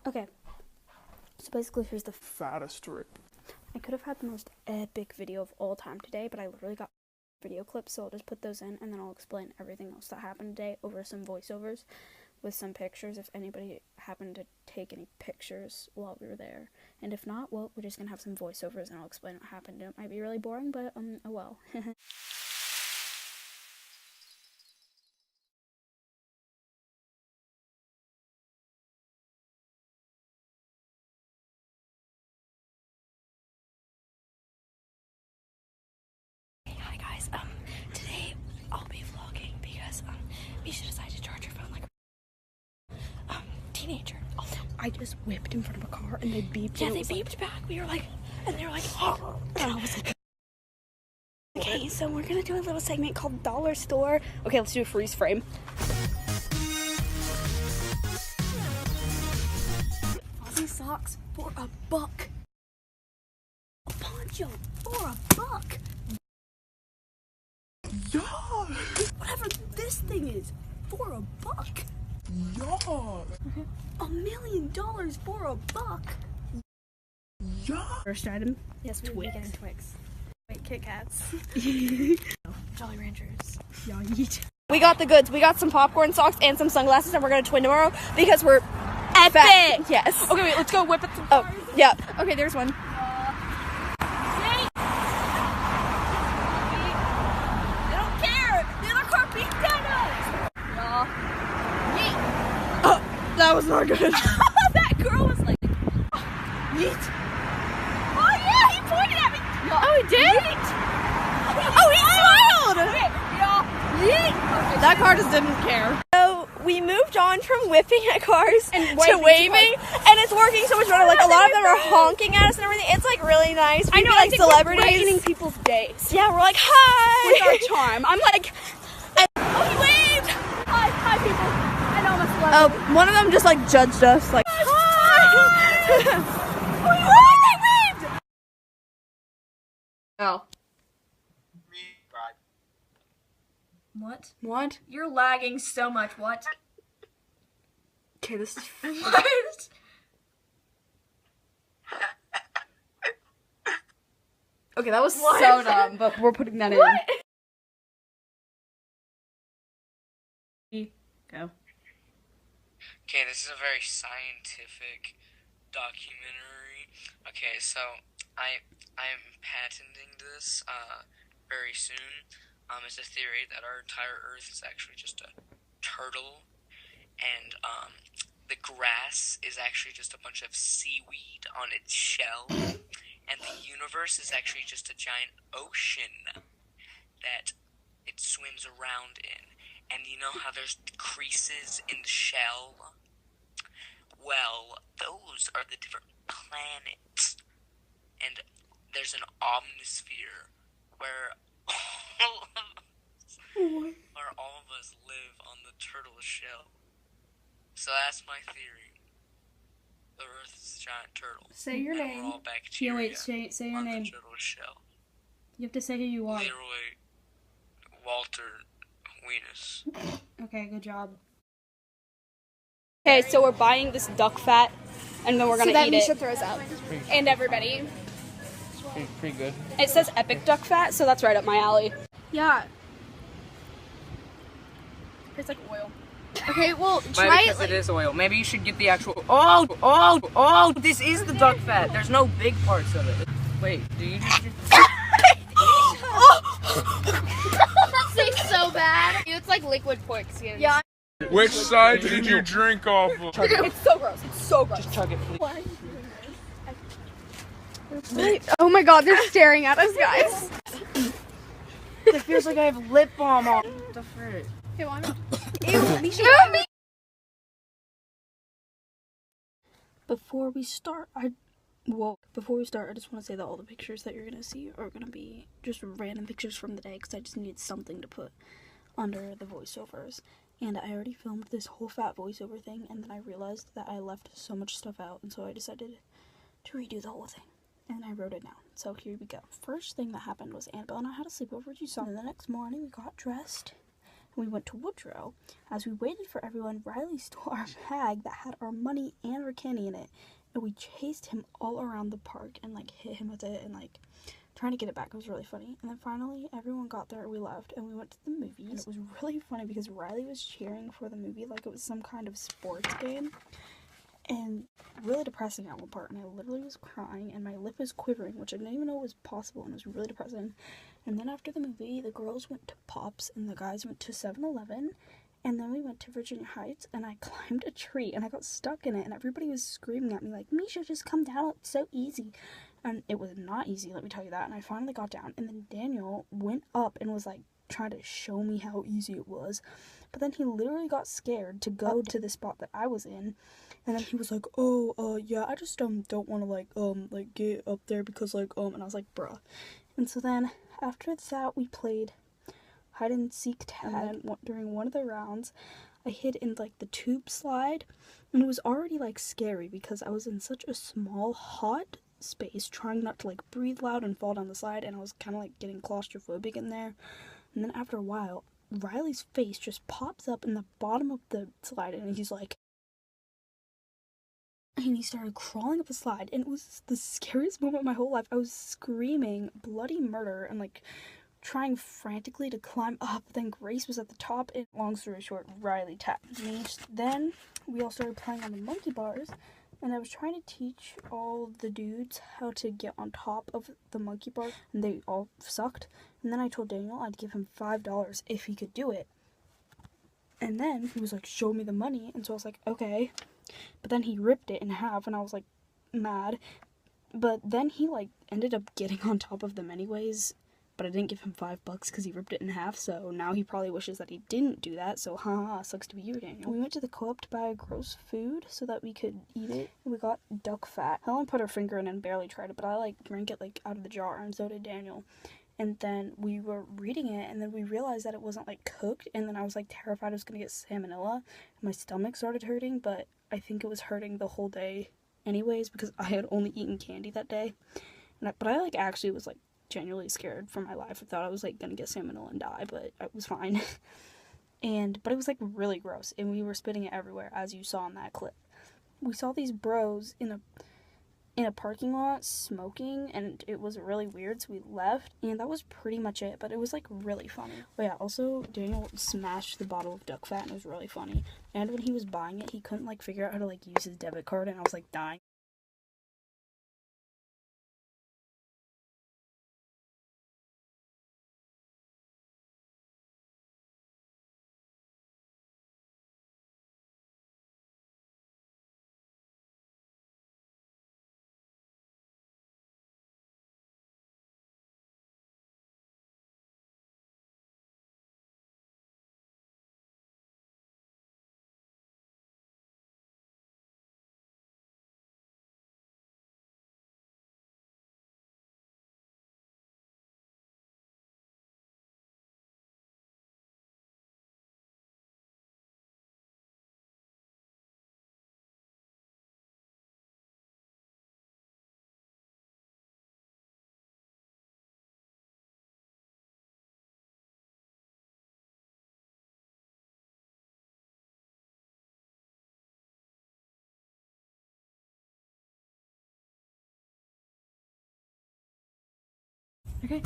Okay, so basically here's the fattest story. I could have had the most epic video of all time today, but I literally got video clips, so I'll just put those in, and then I'll explain everything else that happened today over some voiceovers with some pictures if anybody happened to take any pictures while we were there. And if not, well, we're just gonna have some voiceovers and I'll explain what happened. It might be really boring, but oh well. Hi guys, today I'll be vlogging because Misha decided to charge her phone like a teenager. I just whipped in front of a car and they beeped. Yeah, they beeped back. We were like, and they were like, oh, and I was like, okay, so we're gonna do a little segment called Dollar Store. Okay, let's do a freeze frame. Aussie socks for $1. A poncho for $1. Yeah. Whatever this thing is, for $1. Yeah. $1 million for $1. Yeah. First item. Yes, we're Twix. getting Twix. Wait, Kit Kats. Jolly Ranchers. Yeah, yeet. We got the goods. We got some popcorn socks and some sunglasses, and we're gonna twin tomorrow because we're epic. Yes. Okay, wait, let's go whip it. Oh, yeah. Okay, there's one. They don't care. The other car beat down us. That was not good. That girl was like, yeet. Oh yeah, he pointed at me. Oh, he did? Yeet. Oh, he smiled. Okay, y'all. Yeet. Okay, That car just didn't care. so we moved on from whipping at cars And to waving waving, and it's working so much better. Like a lot of them are honking at us and everything. It's like really nice. We feel like celebrities. We're brightening people's days Yeah, we're like hi. with our charm. I'm like, Oh, he waved. Hi people. I know I'm a celebrity. oh, one of them just like judged us. Like, Hi. Oh, he waved. oh, What? what? You're lagging so much. What? Okay, this is. What? Okay, that was What? so dumb, but we're putting that What? in. Go. Okay, this is a very scientific documentary. Okay, so I'm patenting this very soon. It's a theory that our entire Earth is actually just a turtle, and the grass is actually just a bunch of seaweed on its shell, and the universe is actually just a giant ocean that it swims around in. And you know how there's creases in the shell? Well, those are the different planets. And there's an omnisphere where all of us live on the turtle shell. So that's my theory. The Earth is a giant turtle. Say your and name. we're all bacteria Yeah, wait, say your on name. the turtle shell. You have to say who you are. Literally, Walter Weenus. Okay, good job. Okay, so we're buying this duck fat, and then we're gonna eat it. throws up. And everybody. Pretty good. It says epic duck fat, so that's right up my alley. Yeah. It's like oil. Okay, well, But try because it. it is oil. Maybe you should get the actual. Oh! This is the duck fat. There's no big parts of it. Wait, do you? That tastes so bad. It's like liquid pork skin. Yeah. Which side did you drink off of? It's so gross. It's so gross. Just chug it, please. Oh my god, they're staring at us, guys. It feels like I have lip balm on. What the frick? Hey, why not? Before we start, I just want to say that all the pictures that you're gonna see are gonna be just random pictures from the day because I just needed something to put under the voiceovers. And I already filmed this whole fat voiceover thing, and then I realized that I left so much stuff out, and so I decided to redo the whole thing. And I wrote it down. So here we go. First thing that happened was Annabelle and I had a sleepover at Tucson. And the next morning we got dressed, and we went to Woodrow. As we waited for everyone, Riley stole our bag that had our money and our candy in it, and we chased him all around the park and like hit him with it and like trying to get it back. It was really funny. And then finally everyone got there, we left, and we went to the movies. And it was really funny because Riley was cheering for the movie like it was some kind of sports game, and really depressing at one part, and I literally was crying and my lip was quivering, which I didn't even know was possible, and it was really depressing. And then after the movie, the girls went to Pops and the guys went to 7-Eleven, and then we went to Virginia Heights, and I climbed a tree and I got stuck in it, and everybody was screaming at me like, Misha, just come down, it's so easy. And it was not easy, let me tell you that. And I finally got down, and then Daniel went up and was like trying to show me how easy it was, but then he literally got scared to go to the spot that I was in, and then he was like, yeah, I just don't want to like get up there because and I was like, bruh. And so then after that we played hide and seek tag, and then during one of the rounds I hid in like the tube slide, and it was already like scary because I was in such a small hot space trying not to like breathe loud and fall down the slide, and I was kind of like getting claustrophobic in there. And then after a while, Riley's face just pops up in the bottom of the slide, and he's like, and he started crawling up the slide, and it was the scariest moment of my whole life. I was screaming bloody murder and like trying frantically to climb up. Then Grace was at the top, and long story short, Riley tapped me. Then we all started playing on the monkey bars, and I was trying to teach all the dudes how to get on top of the monkey bar, and they all sucked. And then I told Daniel I'd give him $5 if he could do it. And then he was like, show me the money. And so I was like, okay. But then he ripped it in half, and I was like mad. But then he like ended up getting on top of them anyways. But I didn't give him $5 because he ripped it in half, so now he probably wishes that he didn't do that, so haha, sucks to be you, Daniel. We went to the co-op to buy gross food so that we could eat it. We got duck fat. Helen put her finger in and barely tried it, but I like drank it like out of the jar, and so did Daniel. And then we were reading it, and then we realized that it wasn't like cooked, and then I was like terrified I was gonna get salmonella, and my stomach started hurting, but I think it was hurting the whole day anyways because I had only eaten candy that day. But I like actually was like genuinely scared for my life. I thought I was like gonna get salmonella and die, but I was fine. But it was like really gross, and we were spitting it everywhere, as you saw in that clip. We saw these bros in a parking lot smoking, and it was really weird, so we left, and that was pretty much it. But it was like really funny. But yeah, also Daniel smashed the bottle of duck fat, and it was really funny. And when he was buying it, he couldn't like figure out how to like use his debit card, and I was like dying. Okay.